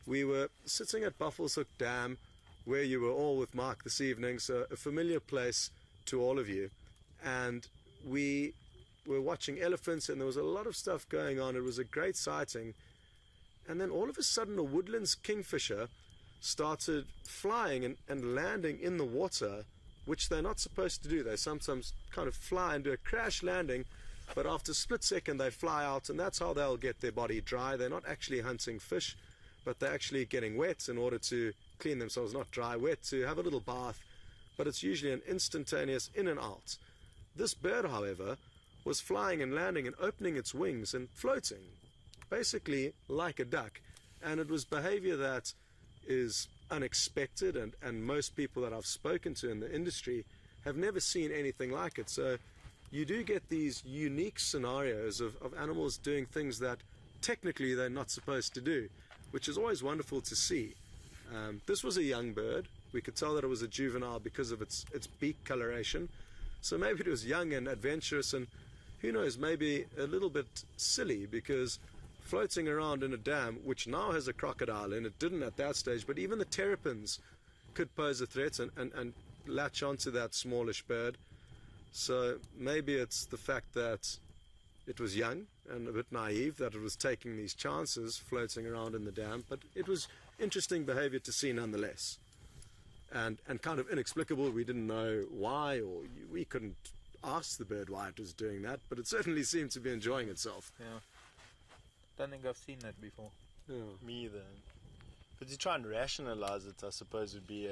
We were sitting at Buffelshoek Dam, where you were all with Marc this evening, so a familiar place to all of you. And we were watching elephants, and there was a lot of stuff going on. It was a great sighting. And then all of a sudden, a woodlands kingfisher started flying and landing in the water, which they're not supposed to do. They sometimes kind of fly and do a crash landing, but after a split second, they fly out, and that's how they'll get their body dry. They're not actually hunting fish, but they're actually getting wet in order to clean themselves, not dry, wet, to have a little bath, but it's usually an instantaneous in and out. This bird, however, was flying and landing and opening its wings and floating, basically like a duck, and it was behavior that is unexpected, and most people that I've spoken to in the industry have never seen anything like it. So you do get these unique scenarios of animals doing things that technically they're not supposed to do, which is always wonderful to see. This was a young bird. We could tell that it was a juvenile because of its beak coloration. So maybe it was young and adventurous, and who knows, maybe a little bit silly, because floating around in a dam, which now has a crocodile in it, didn't at that stage, but even the terrapins could pose a threat and latch onto that smallish bird. So maybe it's the fact that it was young and a bit naive that it was taking these chances floating around in the dam, but it was interesting behavior to see nonetheless, and kind of inexplicable. We didn't know why, or we couldn't ask the bird why it was doing that, but it certainly seemed to be enjoying itself. Yeah. Don't think I've seen that before. Yeah. Me either. But to try and rationalize it, I suppose, would be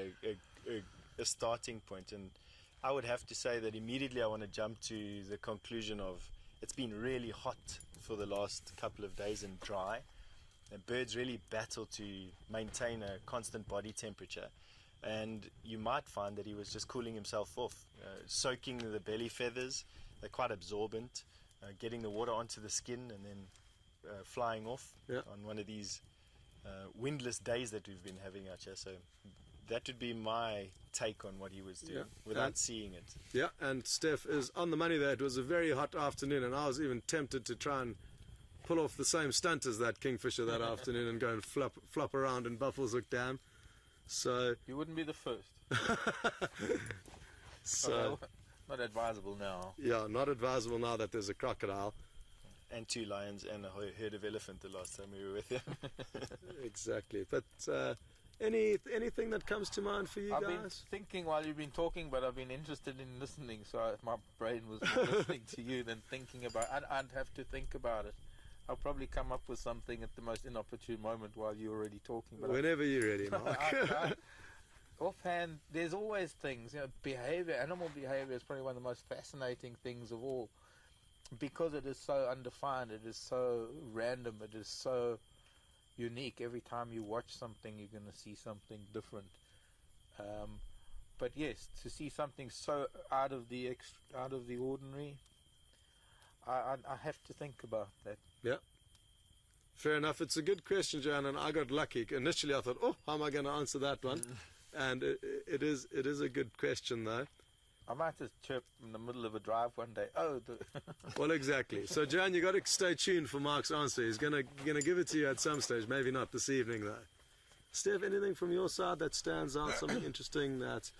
a starting point. And I would have to say that immediately I want to jump to the conclusion of it's been really hot for the last couple of days and dry. And birds really battle to maintain a constant body temperature. And you might find that he was just cooling himself off, soaking the belly feathers. They're quite absorbent, getting the water onto the skin and then flying off on one of these windless days that we've been having out here. So that would be my take on what he was doing without seeing it. Yeah, and Steph is on the money there. It was a very hot afternoon, and I was even tempted to try and pull off the same stunt as that kingfisher that afternoon and go and flop around in Buffelshoek Dam. So You wouldn't be the first. So not advisable now. yeah, not advisable now that there's a crocodile. And 2 lions and a herd of elephant the last time we were with him. Exactly. But anything that comes to mind for you I've guys? been thinking while you've been talking, but I've been interested in listening, so my brain was more listening to you than thinking about it. I'd have to think about it. I'll probably come up with something at the most inopportune moment while you're already talking. But Whenever you're ready, Mark. Offhand, there's always things, behavior, animal behavior is probably one of the most fascinating things of all, because it is so undefined, it is so random, it is so unique. Every time you watch something, you're going to see something different. But yes, to see something so out of the ordinary, I have to think about that. Yeah. Fair enough. It's a good question, Joanne, and I got lucky. Initially, I thought, how am I going to answer that one? And it is a good question, though. I might just chirp in the middle of a drive one day. Well, exactly. So, Joanne, you got to stay tuned for Mark's answer. He's gonna give it to you at some stage. Maybe not this evening, though. Steph, anything from your side that stands out? Something interesting that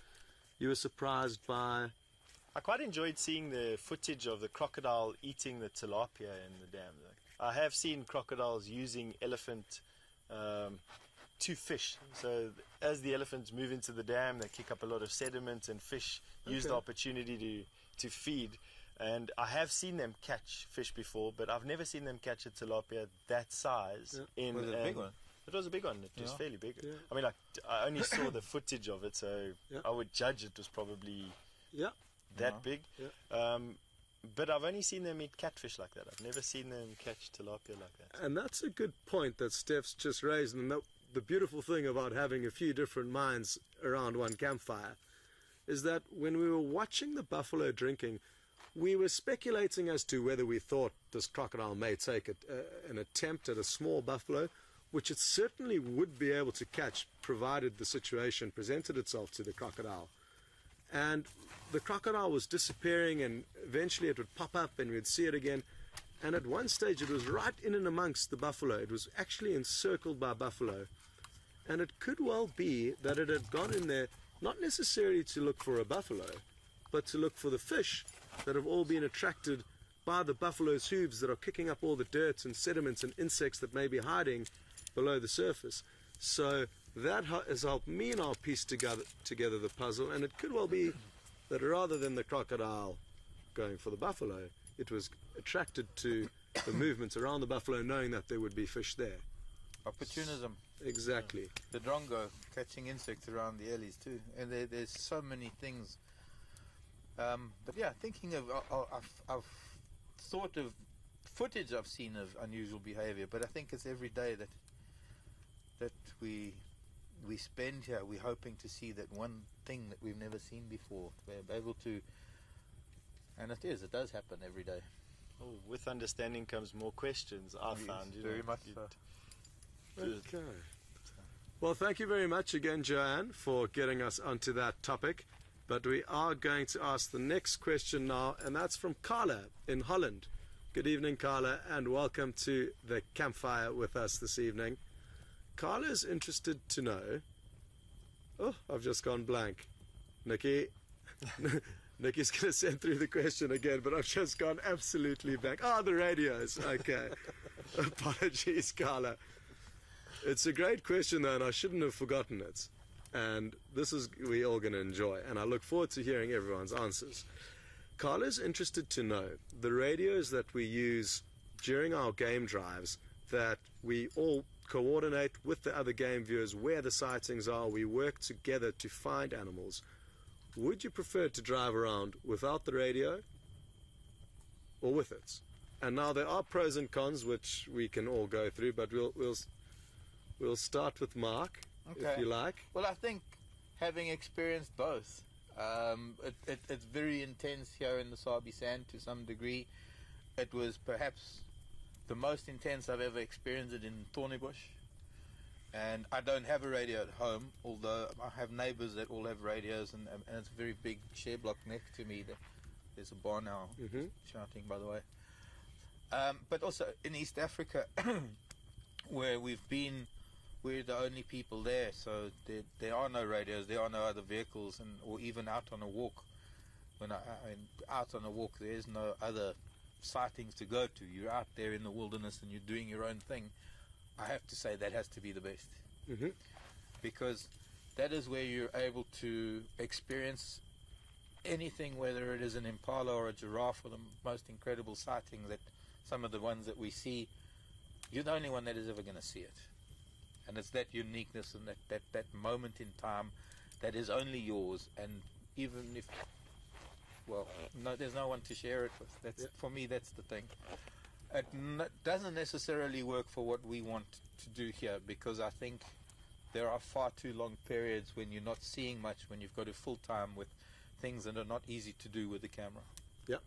you were surprised by? I quite enjoyed seeing the footage of the crocodile eating the tilapia in the dam. I have seen crocodiles using elephant to fish. So as the elephants move into the dam, they kick up a lot of sediment, and fish use the opportunity to feed. And I have seen them catch fish before, but I've never seen them catch a tilapia that size. Was it a big one? It was a big one. It was fairly big. Yeah. I mean, like, I only saw the footage of it, so I would judge it was probably that big. Yeah. But I've only seen them eat catfish like that. I've never seen them catch tilapia like that. And that's a good point that Steph's just raised. And the beautiful thing about having a few different minds around one campfire is that when we were watching the buffalo drinking, we were speculating as to whether we thought this crocodile may take an attempt at a small buffalo, which it certainly would be able to catch, provided the situation presented itself to the crocodile. And the crocodile was disappearing, and eventually it would pop up and we'd see it again. And at one stage it was right in and amongst the buffalo. It was actually encircled by buffalo. And it could well be that it had gone in there not necessarily to look for a buffalo, but to look for the fish that have all been attracted by the buffalo's hooves that are kicking up all the dirt and sediments and insects that may be hiding below the surface. So that has helped me now piece together the puzzle, and it could well be that rather than the crocodile going for the buffalo, it was attracted to the movements around the buffalo, knowing that there would be fish there. Opportunism. Exactly. The drongo catching insects around the alleys too, and there's so many things. But yeah, thinking of, I've thought of footage I've seen of unusual behaviour, but I think it's every day that we spend here. We're hoping to see that one thing that we've never seen before. We're able to, and it does happen every day. Oh, with understanding comes more questions. I found very much so. Okay. Well, thank you very much again, Joanne, for getting us onto that topic. But we are going to ask the next question now, and that's from Carla in Holland. Good evening, Carla, and welcome to the campfire with us this evening. Carla is interested to know... Oh, I've just gone blank. Nikki? Nikki's going to send through the question again, but I've just gone absolutely blank. The radios. Okay. Apologies, Carla. It's a great question, though, and I shouldn't have forgotten it. And this is we're all going to enjoy, and I look forward to hearing everyone's answers. Carla's interested to know the radios that we use during our game drives, that we all coordinate with the other game viewers where the sightings are. We work together to find animals. Would you prefer to drive around without the radio or with it? And now there are pros and cons which we can all go through, but we'll start with Marc, if you like. Well, I think having experienced both, it's very intense here in the Sabi Sand to some degree. It was perhaps the most intense I've ever experienced it in Thornybush. And I don't have a radio at home, although I have neighbours that all have radios, and it's a very big share block next to me. There's a bar now, shouting, by the way. But also in East Africa, where we're the only people there, so there are no radios, there are no other vehicles, or even out on a walk. When I'm out on a walk, there's no other sightings to go to. You're out there in the wilderness and you're doing your own thing. I have to say that has to be the best, because that is where you're able to experience anything, whether it is an impala or a giraffe, or the most incredible sighting that some of the ones that we see. You're the only one that is ever going to see it, and it's that uniqueness and that moment in time that is only yours. And even if, well, no, there's no one to share it with. For me, that's the thing. It doesn't necessarily work for what we want to do here, because I think there are far too long periods when you're not seeing much, when you've got to full time with things that are not easy to do with the camera. Yeah.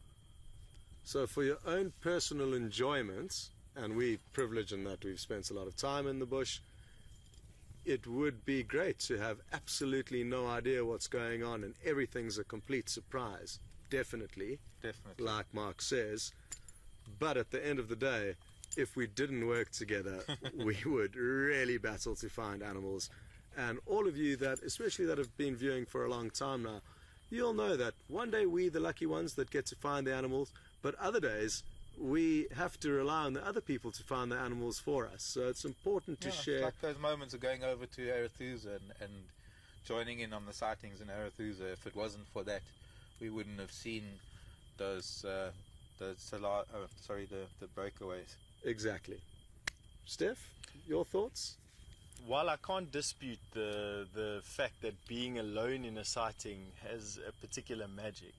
So for your own personal enjoyment, and we're privileged in that we've spent a lot of time in the bush, it would be great to have absolutely no idea what's going on and everything's a complete surprise. Definitely. Like Marc says. But at the end of the day, if we didn't work together, we would really battle to find animals. And all of you that, especially that have been viewing for a long time now, you'll know that one day we're the lucky ones that get to find the animals, but other days we have to rely on the other people to find the animals for us. So it's important to share. Like those moments of going over to Arethusa and joining in on the sightings in Arethusa. If it wasn't for that, we wouldn't have seen those the breakaways. Exactly. Steph, your thoughts? while I can't dispute the fact that being alone in a sighting has a particular magic,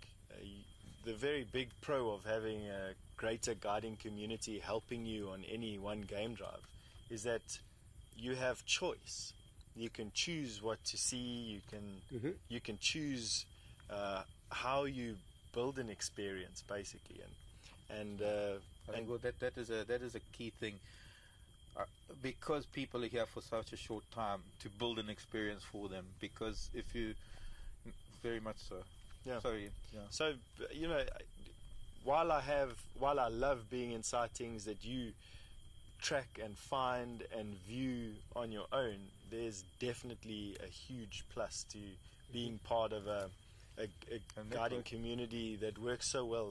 the very big pro of having a greater guiding community helping you on any one game drive is that you have choice. You can choose what to see. You can choose how you build an experience, basically, and I think that is a key thing, because people are here for such a short time, to build an experience for them. Because if you, very much so. Yeah. Sorry. Yeah. So, you know, while I love being in sightings that you track and find and view on your own, there's definitely a huge plus to being part of a guiding community that works so well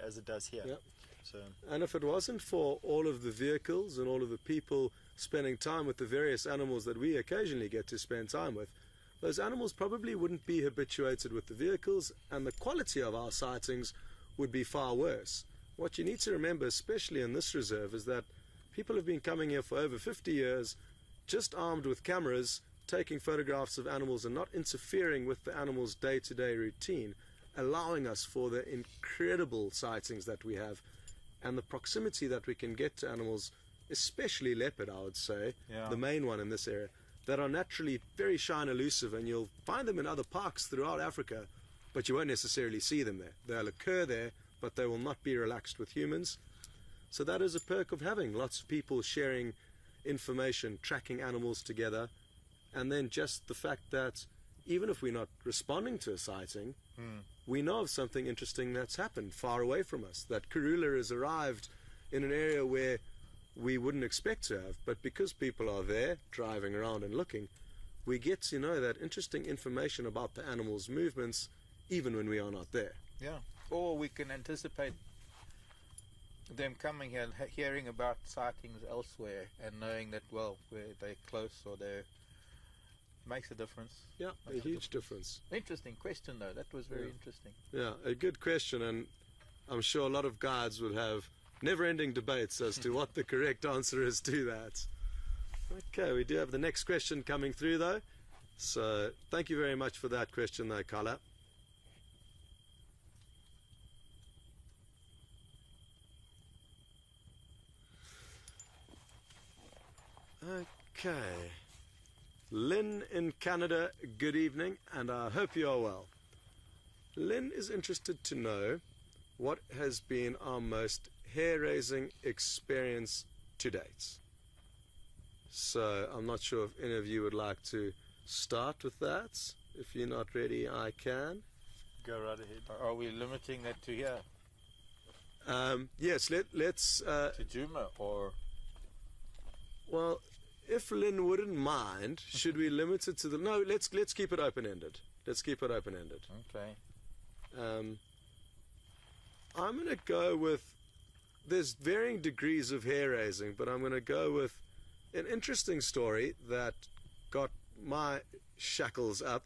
as it does here. Yep. So, and if it wasn't for all of the vehicles and all of the people spending time with the various animals that we occasionally get to spend time with, those animals probably wouldn't be habituated with the vehicles, and the quality of our sightings would be far worse. What you need to remember, especially in this reserve, is that people have been coming here for over 50 years, just armed with cameras, taking photographs of animals and not interfering with the animals' day-to-day routine, allowing us for the incredible sightings that we have and the proximity that we can get to animals, especially leopard, I would say, the main one in this area, that are naturally very shy and elusive, and you'll find them in other parks throughout Africa, but you won't necessarily see them there. They'll occur there, but they will not be relaxed with humans. So that is a perk of having lots of people sharing information, tracking animals together, and then just the fact that even if we're not responding to a sighting, we know of something interesting that's happened far away from us, that Karula has arrived in an area where we wouldn't expect to have, but because people are there driving around and looking, we get to know that interesting information about the animal's movements even when we are not there. Yeah. Or we can anticipate them coming here and hearing about sightings elsewhere and knowing that, well, where they're close or they're, makes a difference. Yeah, a huge difference. Interesting question, though. That was very interesting. Yeah, a good question, and I'm sure a lot of guides will have never-ending debates as to what the correct answer is to that. Okay, we do have the next question coming through, though. So thank you very much for that question, though, Carla. Okay. Lynn in Canada, good evening, and I hope you are well. Lynn is interested to know what has been our most hair-raising experience to date. So I'm not sure if any of you would like to start with that. If you're not ready, I can. Go right ahead. Are we limiting that to here? Yes, let's... to Djuma, or... Well, if Lynn wouldn't mind, should we limit it to the... No, let's keep it open-ended. Let's keep it open-ended. Okay. I'm going to go with... There's varying degrees of hair-raising, but I'm going to go with an interesting story that got my shackles up,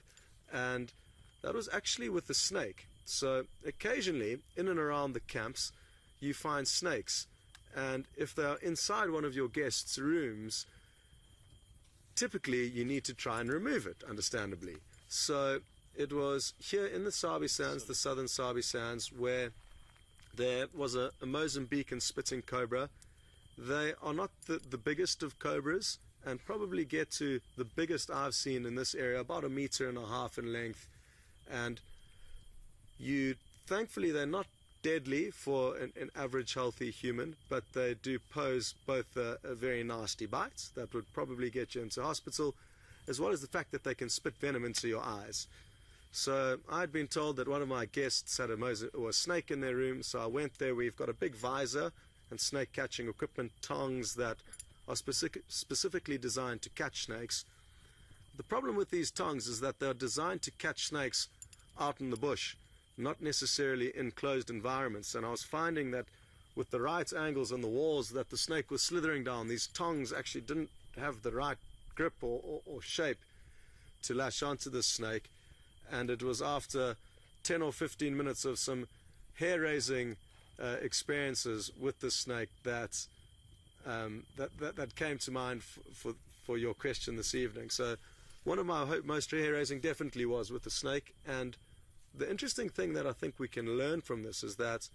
and that was actually with the snake. So occasionally, in and around the camps, you find snakes, and if they're inside one of your guests' rooms, typically you need to try and remove it, understandably. So it was here in the Sabi Sands, the southern Sabi Sands, where there was a Mozambican spitting cobra. They are not the biggest of cobras, and probably get to the biggest I've seen in this area, about 1.5 meters in length. And thankfully they're not deadly for an average healthy human, but they do pose both a very nasty bite that would probably get you into hospital, as well as the fact that they can spit venom into your eyes. So I'd been told that one of my guests had a snake in their room, so I went there. We've got a big visor and snake catching equipment, tongs that are specifically designed to catch snakes. The problem with these tongs is that they're designed to catch snakes out in the bush, not necessarily in closed environments. And I was finding that with the right angles on the walls that the snake was slithering down, these tongs actually didn't have the right grip or shape to lash onto the snake. And it was after 10 or 15 minutes of some hair-raising experiences with the snake that came to mind for for your question this evening. So one of my most hair-raising definitely was with the snake, and the interesting thing that I think we can learn from this is that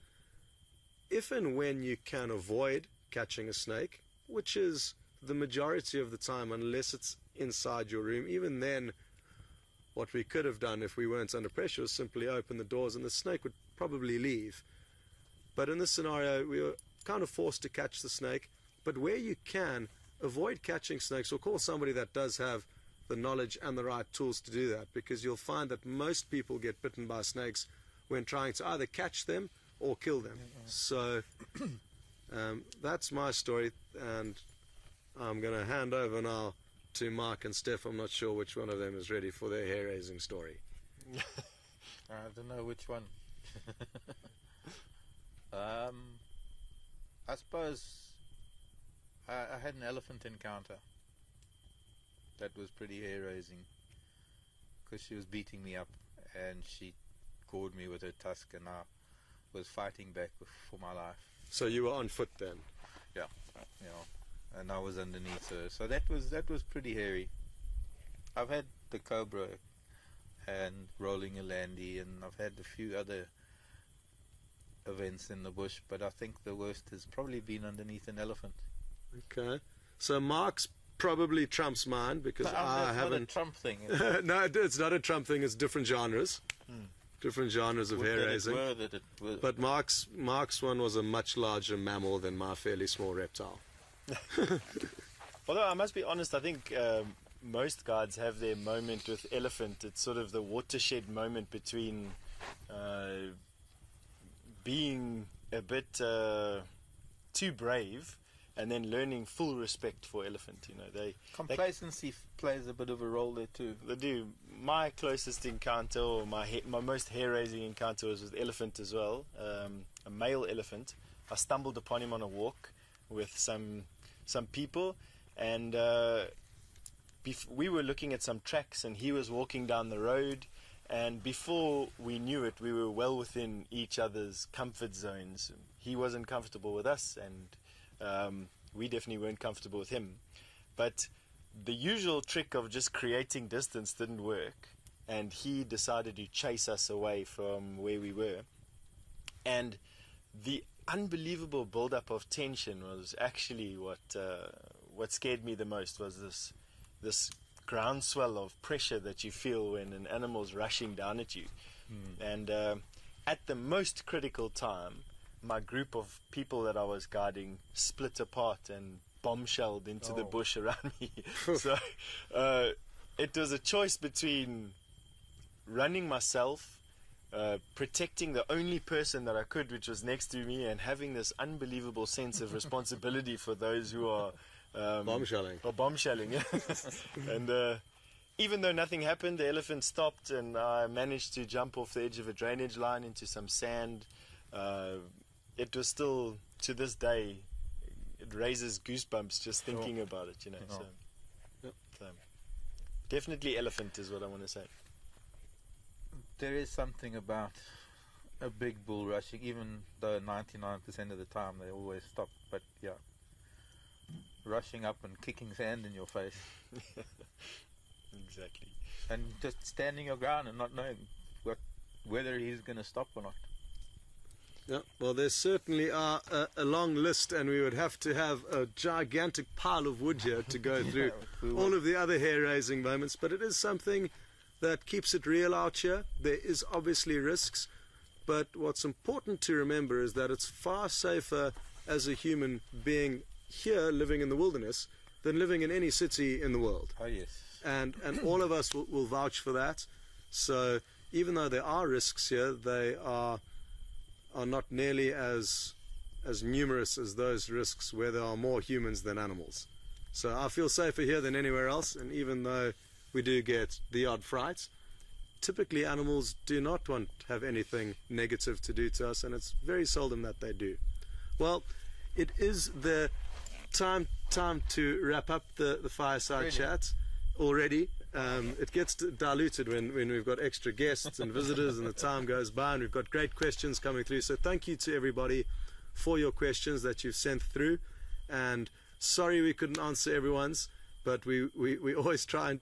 if and when you can avoid catching a snake, which is the majority of the time unless it's inside your room, even then what we could have done if we weren't under pressure was simply open the doors and the snake would probably leave. But in this scenario we were kind of forced to catch the snake. But where you can, avoid catching snakes, or call somebody that does have the knowledge and the right tools to do that, because you'll find that most people get bitten by snakes when trying to either catch them or kill them. So that's my story, and I'm going to hand over now to Marc and Steph. I'm not sure which one of them is ready for their hair-raising story. I don't know which one. I suppose I had an elephant encounter that was pretty hair-raising, because she was beating me up and she gored me with her tusk, and I was fighting back for my life. So you were on foot then? Yeah, and I was underneath her. So that was pretty hairy. I've had the cobra and rolling a landy, and I've had a few other events in the bush, but I think the worst has probably been underneath an elephant. Okay, so Mark's probably trumps mine, because I haven't. Not a Trump thing. No, it's not a Trump thing. It's different genres, different genres of hair raising. But Mark's one was a much larger mammal than my fairly small reptile. Although I must be honest, I think most guides have their moment with elephant. It's sort of the watershed moment between being a bit too brave and then learning full respect for elephant. You know, complacency plays a bit of a role there too. They do. My closest encounter, or my most hair-raising encounter, was with elephant as well. A male elephant. I stumbled upon him on a walk with some people, and we were looking at some tracks, and he was walking down the road, and before we knew it, we were well within each other's comfort zones. He wasn't comfortable with us, and we definitely weren't comfortable with him. But the usual trick of just creating distance didn't work, and he decided to chase us away from where we were. And the unbelievable build-up of tension was actually what scared me the most. Was this groundswell of pressure that you feel when an animal's rushing down at you. And at the most critical time, my group of people that I was guiding split apart and bombshelled into the bush around me. So it was a choice between running myself, protecting the only person that I could, which was next to me, and having this unbelievable sense of responsibility for those who are bombshelling. Or bombshelling, yeah. And even though nothing happened, the elephant stopped, and I managed to jump off the edge of a drainage line into some sand. It was still, to this day, it raises goosebumps just thinking about it, you know. So definitely elephant is what I want to say. There is something about a big bull rushing, even though 99% of the time they always stop. But yeah, rushing up and kicking sand in your face. Exactly. And just standing your ground and not knowing whether he's going to stop or not. Yeah, well, there certainly are a long list, and we would have to have a gigantic pile of wood here to go through all of the other hair-raising moments, but it is something that keeps it real out here. There is obviously risks, but what's important to remember is that it's far safer as a human being here living in the wilderness than living in any city in the world. Oh yes. And all of us will vouch for that. So even though there are risks here, they are not nearly as numerous as those risks where there are more humans than animals. So I feel safer here than anywhere else, and even though we do get the odd fright, typically animals do not want to have anything negative to do to us, and it's very seldom that they do. Well, it is the time to wrap up the fireside chat already. It gets diluted when we've got extra guests and visitors and the time goes by, and we've got great questions coming through. So thank you to everybody for your questions that you've sent through, and sorry we couldn't answer everyone's, but we always try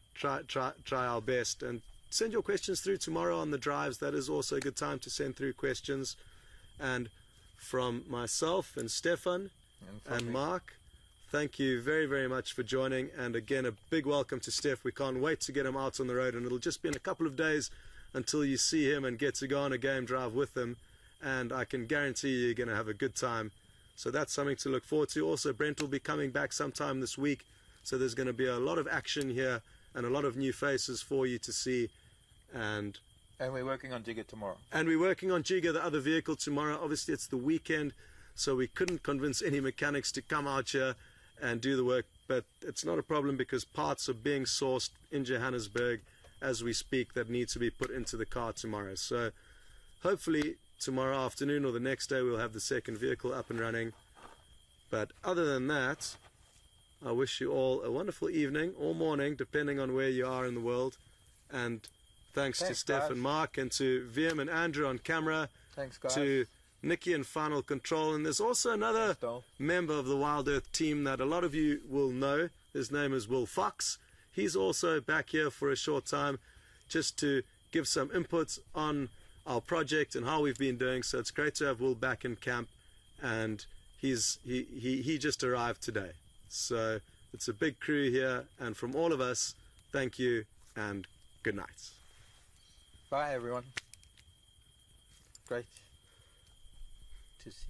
our best. And send your questions through tomorrow on the drives. That is also a good time to send through questions. And from myself and Stefan and Mark, thank you very, very much for joining. And again, a big welcome to Steph. We can't wait to get him out on the road, and it'll just be in a couple of days until you see him and get to go on a game drive with him. And I can guarantee you're going to have a good time. So that's something to look forward to. Also, Brent will be coming back sometime this week. So there's going to be a lot of action here and a lot of new faces for you to see. And we're working on Jigger tomorrow. And we're working on Jigger, the other vehicle, tomorrow. Obviously, it's the weekend, so we couldn't convince any mechanics to come out here and do the work. But it's not a problem because parts are being sourced in Johannesburg as we speak that need to be put into the car tomorrow. So hopefully tomorrow afternoon or the next day we'll have the second vehicle up and running. But other than that, I wish you all a wonderful evening or morning, depending on where you are in the world. And thanks to Steph guys. and Mark, and to VM and Andrew on camera. Thanks, guys. To Nikki in Final Control. And there's also another member of the Wild Earth team that a lot of you will know. His name is Will Fox. He's also back here for a short time just to give some input on our project and how we've been doing. So it's great to have Will back in camp, and he just arrived today. So it's a big crew here, and from all of us, thank you and good night. Bye, everyone. Great to see you.